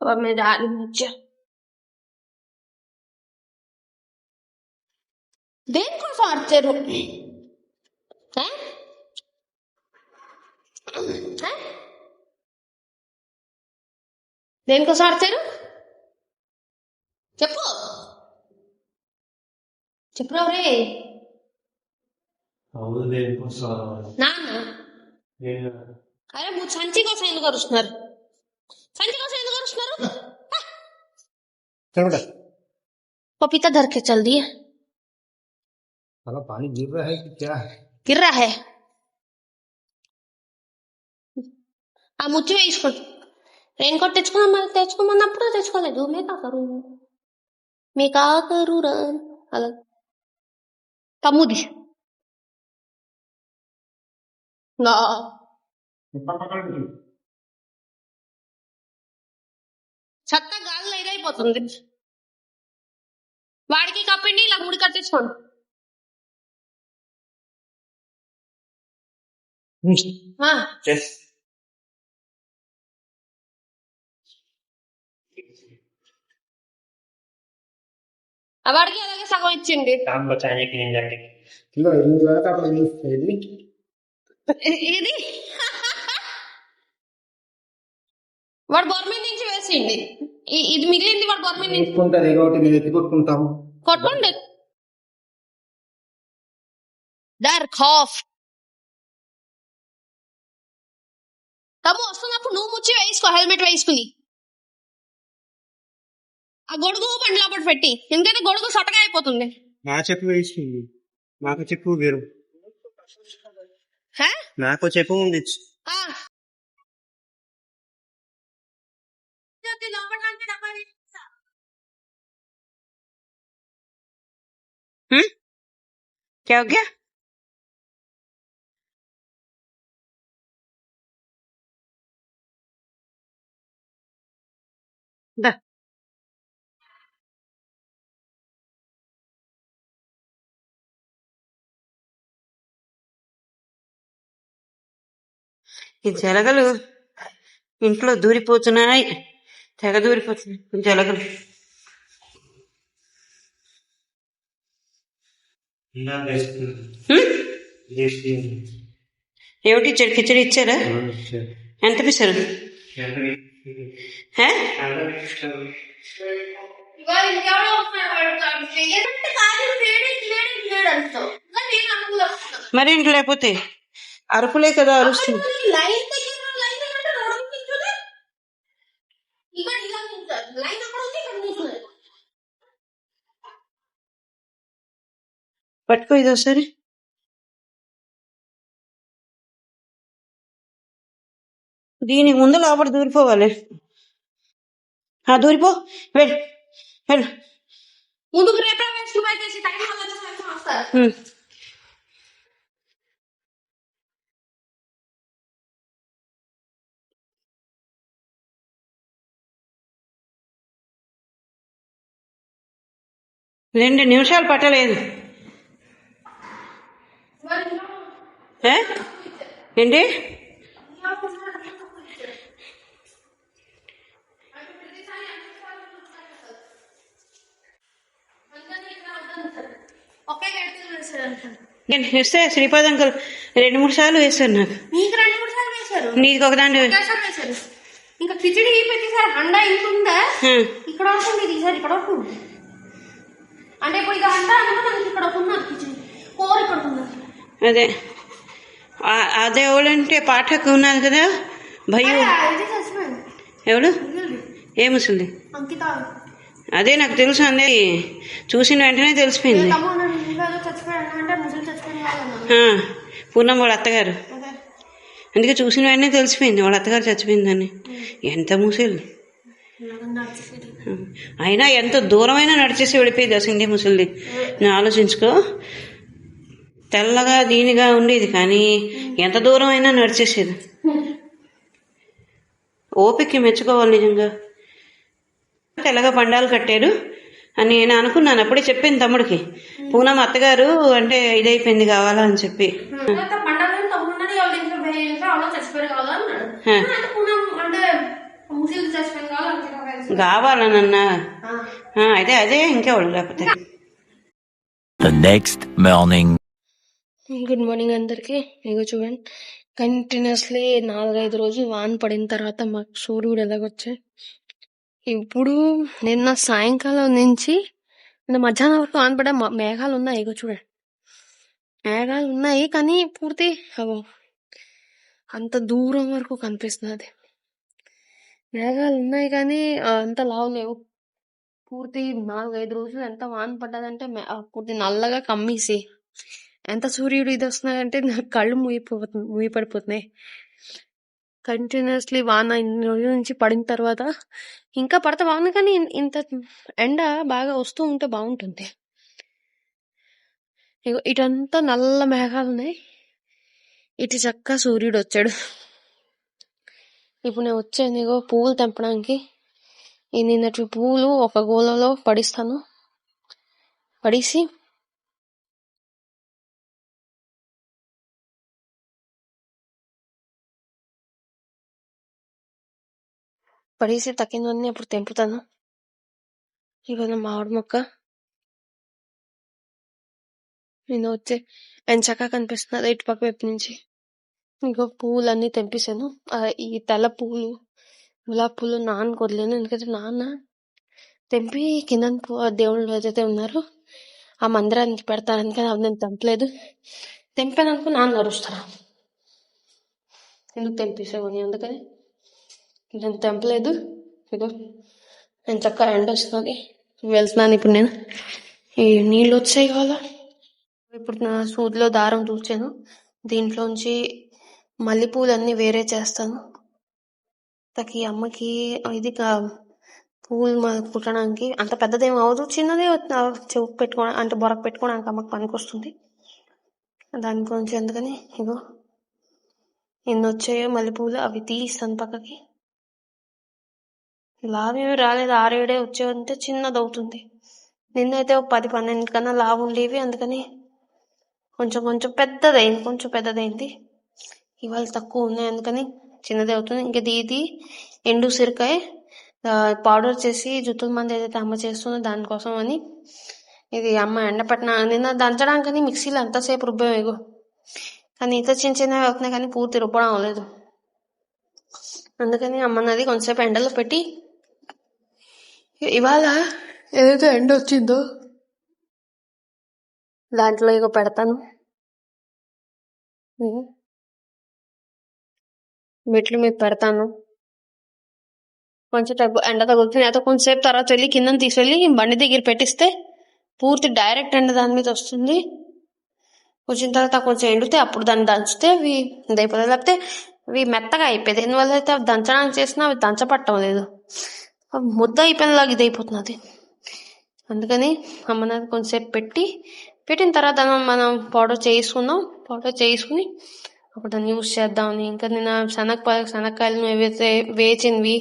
अब मैं जा रही हूँ नीचे। దేనికోసం అరిచారు? దేనికోసం అరిచారు చెప్పు చెప్పురా రే నాన్న. అరే సంచి కోసం ఎందుకు అరుస్తున్నారు? సంచి కోసం ఎందుకు అరుస్తున్నారు? पपीता धर के चल दिए। पानी गिर रहा है कि क्या है? गिर रहा है। ఆ ముచ్చి వేసుకో. రెయిన్ కోట్ తెచ్చుకోమన్నప్పుడు తెచ్చుకోలేదు. మేకా కరురా అలా తమ్ముది నా చెత్త గాలిలో ఇరైపోతుంది. వాడికి కప్పండి, ఇలా ముడి కట్టించుకోండి. వాడికి అలాగే సగం ఇచ్చిండి. ఇది వాడు గవర్నమెంట్ నుంచి వేసిండి. ఇది మిగిలింది వాడు గవర్నమెంట్ నుంచి కొట్టుకోండి. దర్ ఖాఫ్ తమ్ము వస్తున్నప్పుడు నువ్వు ముచ్చి వేసుకో, హెల్మెట్ వేసుకుని. ఆ గొడుగు బండి లోపల పెట్టి, ఎందుకంటే గొడుగు సొట్టగా అయిపోతుంది. నా చెప్పు వేసుకుంది, నాకు చెప్పు వేరు, నాకు చెప్పు ఉంది. क्या हो गया? ఈ జలగలు ఇంట్లో దూరిపోతున్నాయి, తెగ దూరిపోతున్నాయి జలగలు. ఏమిటి ఇచ్చారు? కిచడి ఇచ్చారా? ఎంత పిసారు? మరేంటి, లేకపోతే అరుపులే కదా అరుస్తుంది. పట్టుకో ఇది ఒకసారి. దీనికి ముందు లోపల దూరిపోవాలి. దూరిపో, వెళ్ళు వెళ్ళు. ముందుకు రెండు నిమిషాలు పట్టలేదు. ఏంటి? ఇస్తే శ్రీపాద్ అంకుల్ 2-3 సార్లు వేశారు నాకు. నీకు ఒక దాంట్లో వేశారు. ఇంకా కిచడి పెట్టేసారి హండా ఇంటుందా ఇక్కడ వరకు, ఇది ఈసారి ఇక్కడ వరకు. అంటే ఇప్పుడు ఇది హండా అనుకుంటే ఇక్కడ ఉన్నది కిచడి, కూర ఇక్కడ ఉన్నది. అదే అదే ఎవడంటే పాఠక్ ఉన్నది కదా భయ్యు. ఎవడు? ఏ ముసలి? అదే నాకు తెలుసు, అందే చూసిన వెంటనే తెలిసిపోయింది. పూర్ణం వాళ్ళ అత్తగారు, అందుకే చూసిన వెంటనే తెలిసిపోయింది వాళ్ళ అత్తగారు చచ్చిపోయిందని. ఎంత ముసలి అయినా ఎంత దూరమైనా నడిచేసి వెళ్ళిపోయేది ఆ సింధి ముసలిది. నేను ఆలోచించుకో, తెల్లగా దీనిగా ఉండేది కానీ ఎంత దూరం అయినా నడిచేసేది. ఓపిక మెచ్చుకోవాలి నిజంగా. తెల్లగా పండాలు కట్టారు అని నేను అనుకున్నాను. అప్పుడే చెప్పింది తమ్ముడికి, పూనమ్ అత్తగారు అంటే ఇదైపోయింది కావాలా అని చెప్పి. కావాలనన్నా అదే అదే ఇంకెవడు లేకపోతే. The next morning. Good morning అందరికి. ఇగో చూడండి, కంటిన్యూస్లీ 4-5 రోజులు వాన పడిన తర్వాత మాకు సూర్యుడు ఎలాగొచ్చాయి. ఇప్పుడు నిన్న సాయంకాలం నుంచి మధ్యాహ్నం వరకు వాన పడే మేఘాలు ఉన్నాయి. ఇగో చూడండి, మేఘాలు ఉన్నాయి కానీ పూర్తి అంత దూరం వరకు కనిపిస్తున్నది. మేఘాలు ఉన్నాయి కానీ అంత లావు లేవు. పూర్తి 4-5 రోజులు ఎంత వాన పడ్డదంటే పూర్తి నల్లగా కమ్మేసి ఎంత సూర్యుడు ఇది వస్తున్నాయంటే నాకు కళ్ళు మూయపడిపోతున్నాయి. కంటిన్యూస్లీ వాన ఇన్ని రోజుల నుంచి పడిన తర్వాత ఇంకా పడతా వాన, కానీ ఇంత ఎండ బాగా వస్తూ ఉంటే బాగుంటుంది. ఇగో ఇటంతా నల్ల మేఘాలు ఉన్నాయి, ఇటు చక్క సూర్యుడు వచ్చాడు. ఇప్పుడు నేను వచ్చాను ఇగో పువ్వులు తెంపడానికి. ఈ నిన్నటి పువ్వులు ఒక గోలలో పడిస్తాను. పడేసి తక్కినవన్నీ అప్పుడు తెంపుతాను. ఇగో నా మామిడి మొక్క నేను వచ్చే ఎంచక్క కనిపిస్తున్నది ఇటు పక్క వైపు నుంచి. ఇంకో పువ్వులన్నీ తెంపేశాను. ఈ తెల్ల పువ్వులు, గులాబీ పువ్వులు నాన్నకు వదిలేను, ఎందుకంటే నాన్న తెంపి కింద దేవుళ్ళు ఏదైతే ఉన్నారో ఆ మందిరానికి పెడతారని, కానీ అవి నేను తెంపలేదు. తెంపాననుకో నాన్న అరుస్తారు, ఎందుకు తెంపేసావని. అందుకని నేను తెంపలేదు. ఇగో నేను చక్కగా ఎండ వస్తుంది, వెళ్తున్నాను. ఇప్పుడు నేను ఈ నీళ్ళు వచ్చాయి కదా, ఇప్పుడు నా సూదిలో దారం తూచాను. దీంట్లోంచి మల్లెపూలన్నీ వేరే చేస్తాను. తకి అమ్మకి ఇది పువ్వులు కుట్టడానికి అంత పెద్దదేం అవదు, చిన్నదే చెవుకు పెట్టుకోవడానికి అంటే బొరకు పెట్టుకోవడానికి అమ్మకి పనికి వస్తుంది. దాని గురించి అందుకని ఇగో ఎన్ని వచ్చాయో మల్లెపూలు, అవి తీస్తాను పక్కకి. లావేమి రాలేదు, 6-7 వచ్చాయంటే చిన్నది అవుతుంది. నిన్నైతే 10-12 కన్నా లావు ఉండేవి, అందుకని కొంచెం కొంచెం పెద్దదైంది. ఇవాళ తక్కువ ఉన్నాయి, అందుకని చిన్నది అవుతుంది. ఇంకా ఇది ఎండు ఉసిరికాయ పౌడర్ చేసి జుత్తుల మంది ఏదైతే అమ్మ చేస్తుందో దానికోసం అని ఇది అమ్మ ఎండపట్టిన నిన్న దంచడానికని మిక్సీలో అంతసేపు రుబ్బాము. కానీ ఇంత చిన్నవి అవుతున్నాయి కానీ పూర్తి రుబ్బడం అవ్వలేదు. అందుకని అమ్మన్నది కొంచెంసేపు ఎండలో పెట్టి ఇవాళ ఏదైతే ఎండ వచ్చిందో దాంట్లో ఇగో పెడతాను. మెట్ల మీద పెడతాను. కొంచెం ఎండ తగులుతుంది, అయితే కొంచెంసేపు తర్వాత వెళ్ళి కింద తీసుకెళ్ళి బండి దగ్గర పెట్టిస్తే పూర్తి డైరెక్ట్ ఎండ దాని మీద వస్తుంది. వచ్చిన తర్వాత కొంచెం ఎండితే అప్పుడు దాన్ని దంచితే అవి ఇదైపోతుంది, లేకపోతే అవి మెత్తగా అయిపోయింది. ఎందువల్ల అయితే అవి దంచడానికి చేసినా అవి దంచపట్టం లేదు, ముద్ద అయిపోయినలాగా ఇదైపోతున్నది. అందుకని అమ్మనాది కొంచెంసేపు పెట్టిన తర్వాత మనం పౌడర్ చేసుకుని అప్పుడు దాన్ని యూజ్ చేద్దామని. ఇంకా నేను శనక్కాయలను ఏవైతే వేచినవి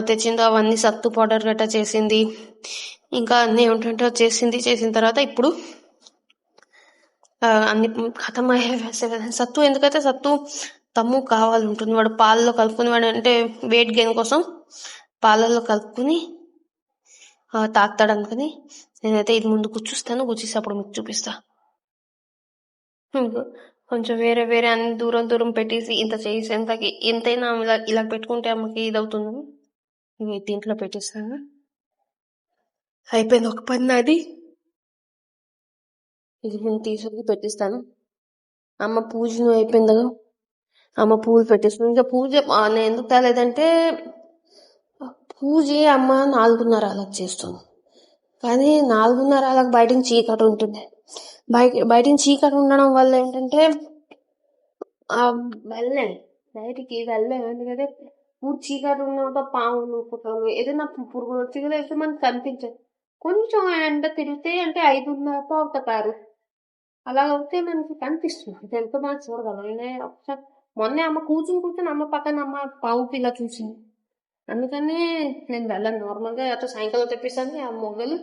తెచ్చిందో అవన్నీ సత్తు పౌడర్ గట్రా చేసింది, ఇంకా అన్నీ ఏమిటంటే చేసిన తర్వాత ఇప్పుడు అన్ని ఖతం వేసే సత్తు. ఎందుకైతే సత్తు తమ్ము కావాలి ఉంటుంది, వాడు పాలలో కలుపుకుని, వాడు అంటే వెయిట్ గెయిన్ కోసం పాలల్లో కలుపుకుని తాగుతాడు. అనుకుని నేనైతే ఇది ముందు గుచ్చేసి అప్పుడు మీకు చూపిస్తా. కొంచెం వేరే అన్ని దూరం పెట్టేసి ఇంత చేసి ఎంతైనా ఇలా పెట్టుకుంటే అమ్మకి ఇది అవుతుంది. ఇవి దీంట్లో పెట్టేస్తాను. అయిపోయింది ఒక పని నాది. ఇది నేను తీసుకుని పెట్టిస్తాను. అమ్మ పూజను అయిపోయింది, అమ్మ పూలు పెట్టేస్తుంది. ఇంకా పూజ నేను ఎందుకు తేలేదంటే పూజ అమ్మ 4:30 అలా చేస్తుంది, కానీ 4:30 అలా బయట చీకటి ఉంటుంది. బయట చీకటి ఉండడం వల్ల ఏంటంటే బయటికి వెళ్ళలేము. ఎందుకంటే పూర్తి చీకటి ఉన్న పాములు పుట్టలు ఏదైనా పురుగులు వచ్చి అయితే మనకు కనిపించదు. కొంచెం ఎండ తిరిగితే అంటే 5:30 అవుతారు, అలా అవుతే మనకి కనిపిస్తుంది, ఎంతో మనం చూడగలం. ఒకసారి మొన్నే అమ్మ కూర్చుని అమ్మ పక్కన అమ్మ పాము పిల్ల చూసింది, అందుకనే నేను వెళ్ళాను. నార్మల్గా అట్లా సాయంకాలం తెప్పిస్తాను ఆ మొగ్గలు,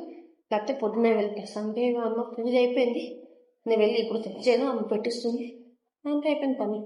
లేకపోతే పొద్దున్నే వెళ్ళిపిస్తాను. అంటే అమ్మ పూజ అయిపోయింది, నేను వెళ్ళి ఇప్పుడు తెచ్చాను, అమ్మ పెట్టిస్తుంది, అంటే అయిపోయింది పని.